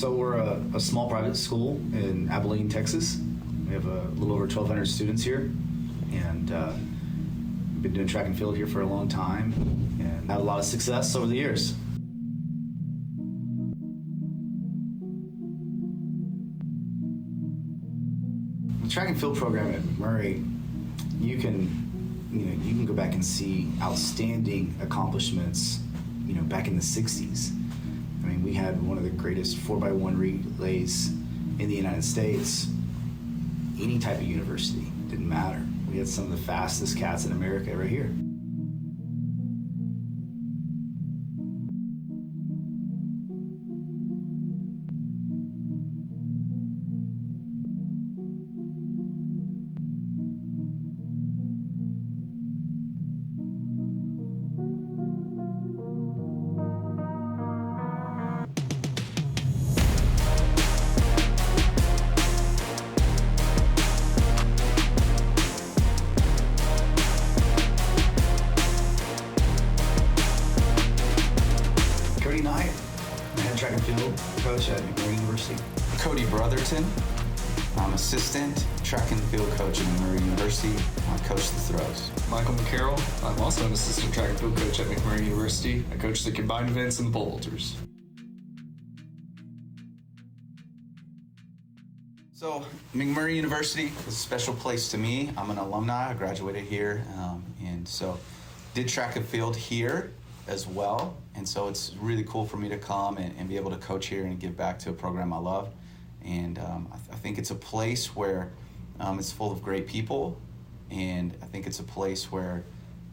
So we're a small private school in Abilene, Texas. We have a little over 1,200 students here, and we've been doing track and field here for a long time and had a lot of success over the years. The track and field program at McMurry, you can go back and see outstanding accomplishments, back in the 60s. I mean, we had one of the greatest 4x1 relays in the United States. Any type of university, didn't matter. We had some of the fastest cats in America right here. Track and field coach at McMurry University. Cody Brotherton. I'm assistant track and field coach at McMurry University. I coach the throws. Michael McCarroll. I'm also an assistant track and field coach at McMurry University. I coach the combined events and the pole vaulters. So McMurry University is a special place to me. I'm an alumni. I graduated here, and so did track and field here as well. And so it's really cool for me to come and be able to coach here and give back to a program I love. And I think it's a place where it's full of great people. And I think it's a place where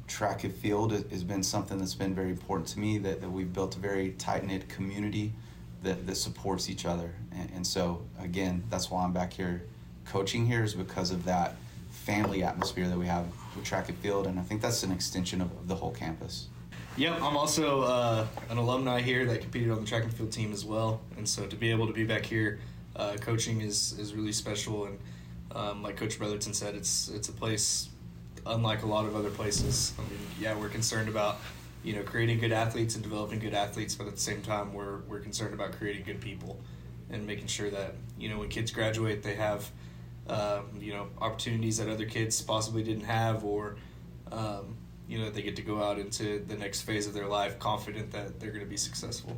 track and field has been something that's been very important to me, that we've built a very tight-knit community that supports each other. And so, again, that's why I'm back here coaching here, is because of that family atmosphere that we have with track and field. And I think that's an extension of the whole campus. Yep, I'm also an alumni here that competed on the track and field team as well. And so to be able to be back here coaching is really special. And like Coach Brotherton said, it's a place unlike a lot of other places. I mean, yeah, we're concerned about creating good athletes and developing good athletes, but at the same time, we're concerned about creating good people and making sure that when kids graduate, they have opportunities that other kids possibly didn't have, or they get to go out into the next phase of their life confident that they're going to be successful.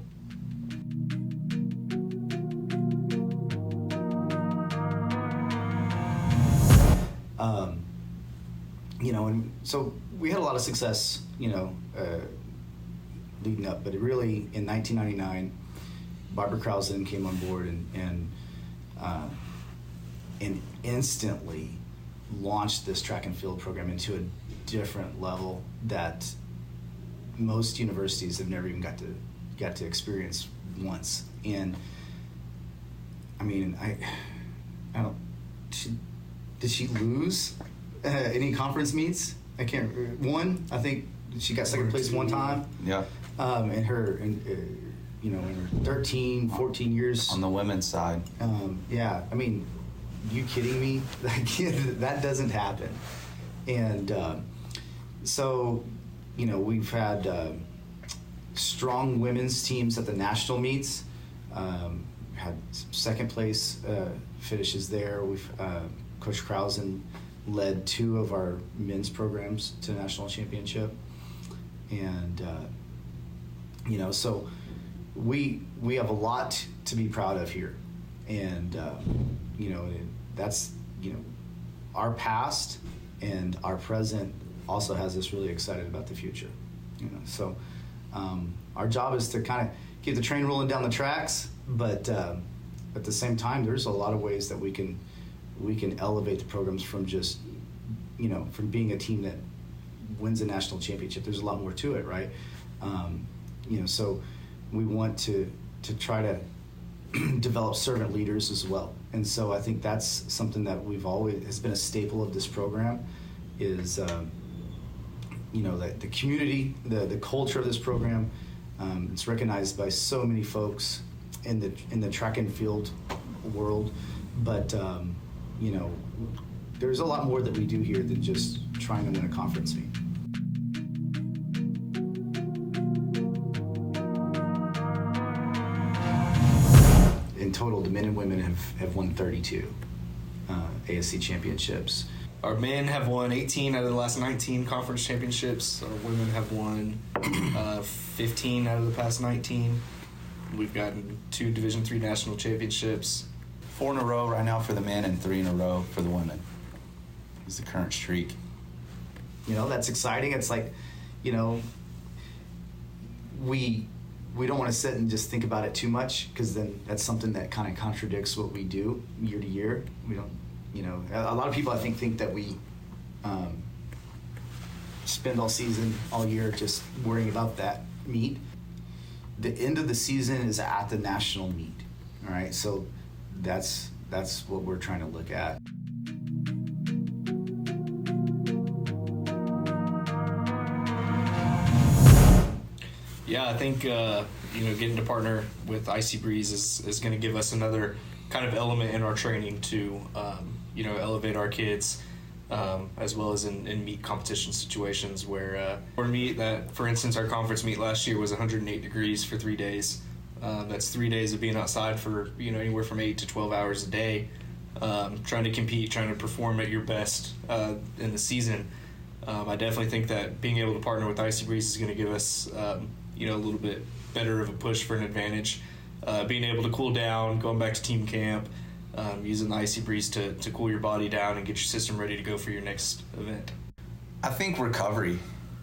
And so we had a lot of success, leading up, but it really, in 1999, Barbara Krausen came on board and instantly launched this track and field program into a different level that most universities have never even got to experience once. And I mean, I don't. Did she lose any conference meets? I can't. One, I think she got second place one time. Yeah. In her 13, 14 years on the women's side. Yeah. I mean, you kidding me? That doesn't happen. And so, we've had strong women's teams at the national meets. Had second place finishes there. We've Coach Krausen led two of our men's programs to national championship, and so we have a lot to be proud of here, and that's our past, and our present also has us really excited about the future. So our job is to kind of keep the train rolling down the tracks, but at the same time, there's a lot of ways that we can elevate the programs from just from being a team that wins a national championship. There's a lot more to it, right? So we want to try to develop servant leaders as well. And so I think that's something that has been a staple of this program, is the community, the culture of this program. It's recognized by so many folks in the track and field world, but there's a lot more that we do here than just trying to win a conference meet. In total, the men and women have won 32 ASC championships. Our men have won 18 out of the last 19 conference championships. Our women have won 15 out of the past 19. We've gotten 2 Division III national championships. 4 in a row right now for the men and 3 in a row for the women is the current streak. You know, that's exciting. It's like, you know, we don't want to sit and just think about it too much, because then that's something that kind of contradicts what we do year to year. We don't, you know, a lot of people I think that we spend all season, all year just worrying about that meet. The end of the season is at the national meet, all right? So that's what we're trying to look at. Yeah, I think getting to partner with IcyBreeze is going to give us another kind of element in our training to elevate our kids, as well as in meet competition situations where or meet that, for instance, our conference meet last year was 108 degrees for 3 days. That's 3 days of being outside for anywhere from 8 to 12 hours a day, trying to compete, trying to perform at your best in the season. I definitely think that being able to partner with IcyBreeze is going to give us a little bit better of a push for an advantage. Being able to cool down, going back to team camp, using the IcyBreeze to cool your body down and get your system ready to go for your next event. I think recovery,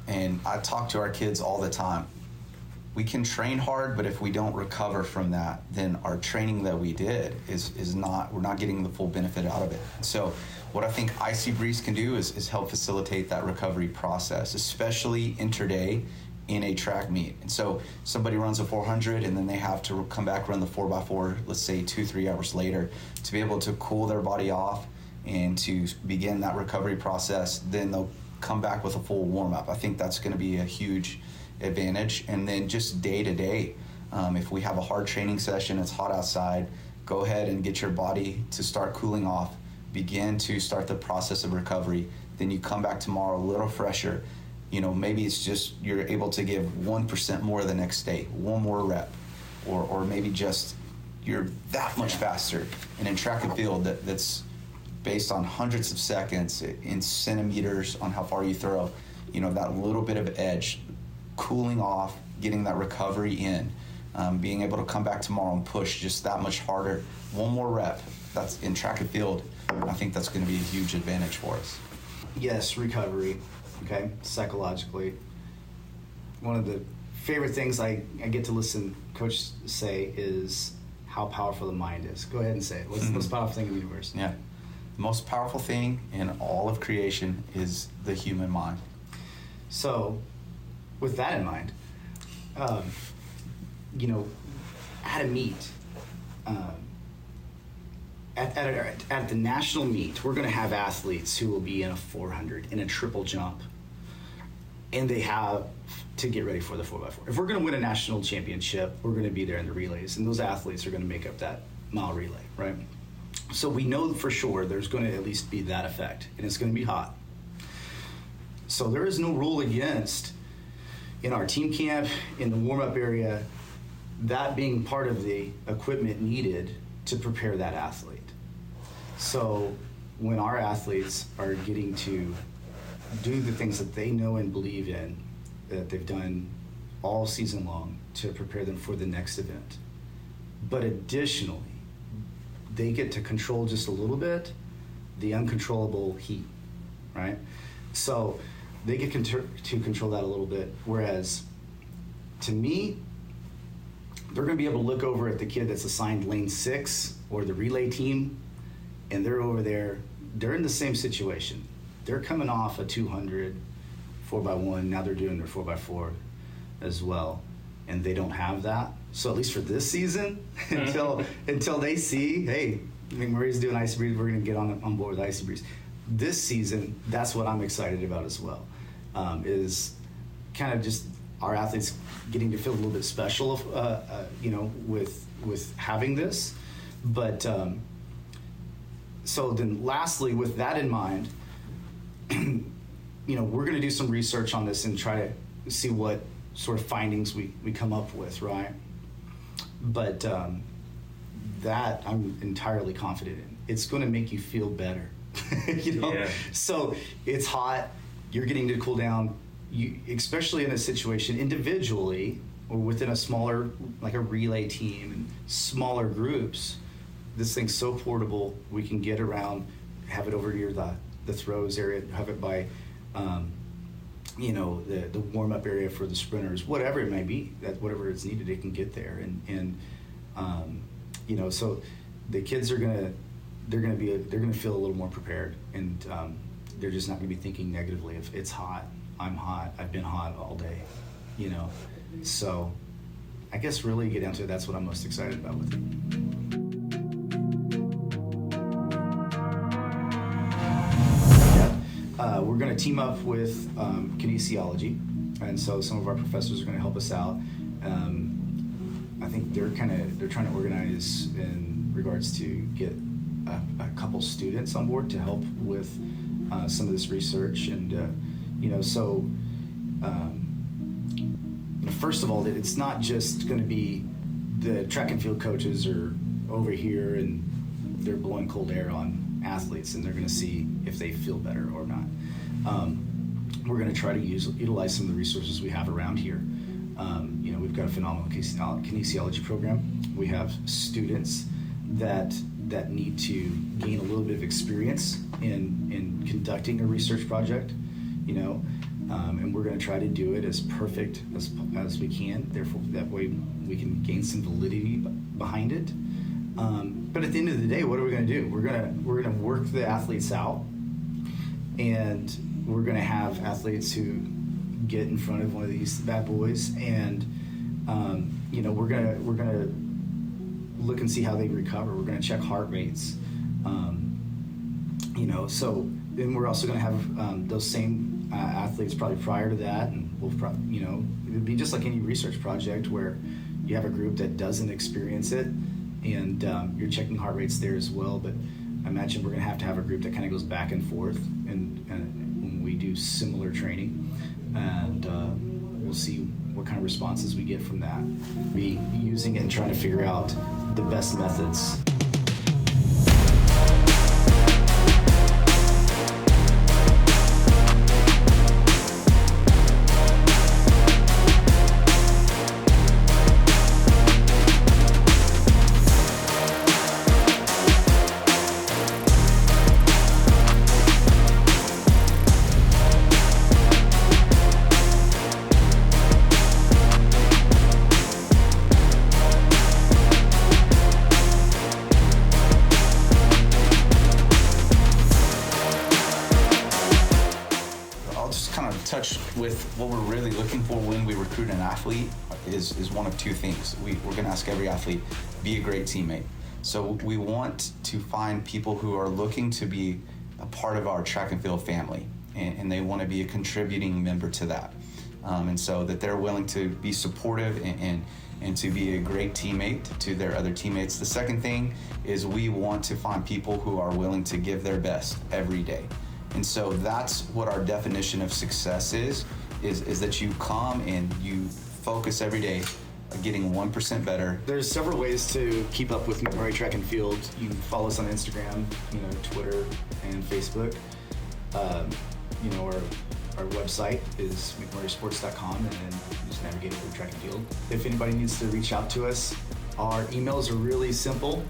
and I talk to our kids all the time. We can train hard, but if we don't recover from that, then our training that we did we're not getting the full benefit out of it. So what I think IcyBreeze can do is help facilitate that recovery process, especially interday in a track meet. And so somebody runs a 400 and then they have to come back, run the 4x4, let's say 2-3 hours later, to be able to cool their body off and to begin that recovery process. Then they'll come back with a full warm-up. I think that's going to be a huge advantage. And then just day to day, if we have a hard training session, it's hot outside, go ahead and get your body to start cooling off, begin to start the process of recovery. Then you come back tomorrow a little fresher. Maybe it's just you're able to give 1% more the next day, one more rep, or maybe just you're that much faster. And in track and field, that's based on hundreds of seconds, in centimeters on how far you throw, that little bit of edge, cooling off, getting that recovery in, being able to come back tomorrow and push just that much harder, one more rep. That's in track and field. I think that's going to be a huge advantage for us. Yes, recovery. Okay, psychologically. One of the favorite things I get to listen Coach say is how powerful the mind is. Go ahead and say it. What's the most powerful thing in the universe? Yeah. The most powerful thing in all of creation is the human mind. So, with that in mind, at a meet, at the national meet, we're going to have athletes who will be in a 400, in a triple jump, and they have to get ready for the 4x4. If we're going to win a national championship, we're going to be there in the relays, and those athletes are going to make up that mile relay, right? So we know for sure there's going to at least be that effect, and it's going to be hot. So there is no rule against, in our team camp, in the warm-up area, that being part of the equipment needed to prepare that athlete. So when our athletes are getting to do the things that they know and believe in, that they've done all season long to prepare them for the next event, but additionally, they get to control just a little bit the uncontrollable heat, right? So they get to control that a little bit, whereas to me, they're going to be able to look over at the kid that's assigned lane 6 or the relay team, and they're over there. They're in the same situation. They're coming off a 200 4x1. Now they're doing their 4x4 as well, and they don't have that. So at least for this season, until they see, hey, McMurray's doing IcyBreeze, we're going to get on board with IcyBreeze. This season, that's what I'm excited about as well, is kind of just our athletes getting to feel a little bit special, with having this. But so then lastly, with that in mind, we're going to do some research on this and try to see what sort of findings we come up with, right? But that I'm entirely confident in. It's going to make you feel better. Yeah. So it's hot, you're getting to cool down, you, especially in a situation individually or within a smaller, like a relay team and smaller groups. This thing's so portable, we can get around, have it over near the throws area, have it by the warm-up area for the sprinters, whatever it may be, that whatever it's needed, it can get there. And so the kids are gonna feel a little more prepared, and they're just not gonna be thinking negatively. If it's hot, I'm hot, I've been hot all day, So I guess really get down to it, that's what I'm most excited about with it. We're going to team up with kinesiology, and so some of our professors are going to help us out. I think they're trying to organize in regards to get a couple students on board to help with some of this research, and first of all, that it's not just going to be the track and field coaches are over here and they're blowing cold air on athletes and they're going to see if they feel better or not. We're going to try to utilize some of the resources we have around here. We've got a phenomenal kinesiology program. We have students that need to gain a little bit of experience in conducting a research project, and we're going to try to do it as perfect as we can. Therefore, that way we can gain some validity behind it. But at the end of the day, what are we going to do? We're going to work the athletes out, and we're going to have athletes who get in front of one of these bad boys, and we're going to look and see how they recover. We're going to check heart rates. So then we're also going to have those same athletes probably prior to that, and we'll probably, it would be just like any research project where you have a group that doesn't experience it, and you're checking heart rates there as well. But I imagine we're going to have a group that kind of goes back and forth, and when we do similar training, and we'll see what kind of responses we get from that. Be using it and trying to figure out the best methods. Touch with what we're really looking for when we recruit an athlete is one of two things. We're going to ask every athlete, be a great teammate. So we want to find people who are looking to be a part of our track and field family, and they want to be a contributing member to that. And so that they're willing to be supportive and to be a great teammate to their other teammates. The second thing is we want to find people who are willing to give their best every day. And so that's what our definition of success is that you come and you focus every day getting 1% better. There's several ways to keep up with McMurry Track and Field. You can follow us on Instagram, Twitter, and Facebook. Our website is mcmurrysports.com, and then just navigate through track and field. If anybody needs to reach out to us, our emails are really simple.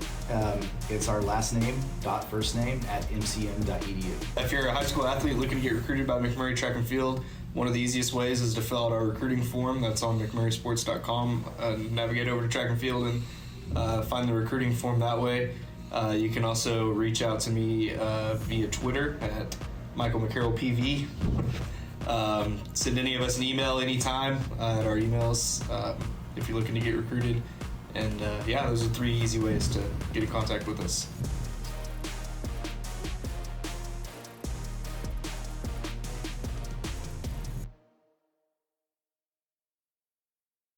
It's our last name dot first name @mcm.edu. If you're a high school athlete looking to get recruited by McMurry Track and Field, one of the easiest ways is to fill out our recruiting form. That's on mcmurrysports.com. Navigate over to track and field and find the recruiting form that way. You can also reach out to me via Twitter at Michael McCarroll PV. Send any of us an email anytime at our emails if you're looking to get recruited. And those are 3 easy ways to get in contact with us.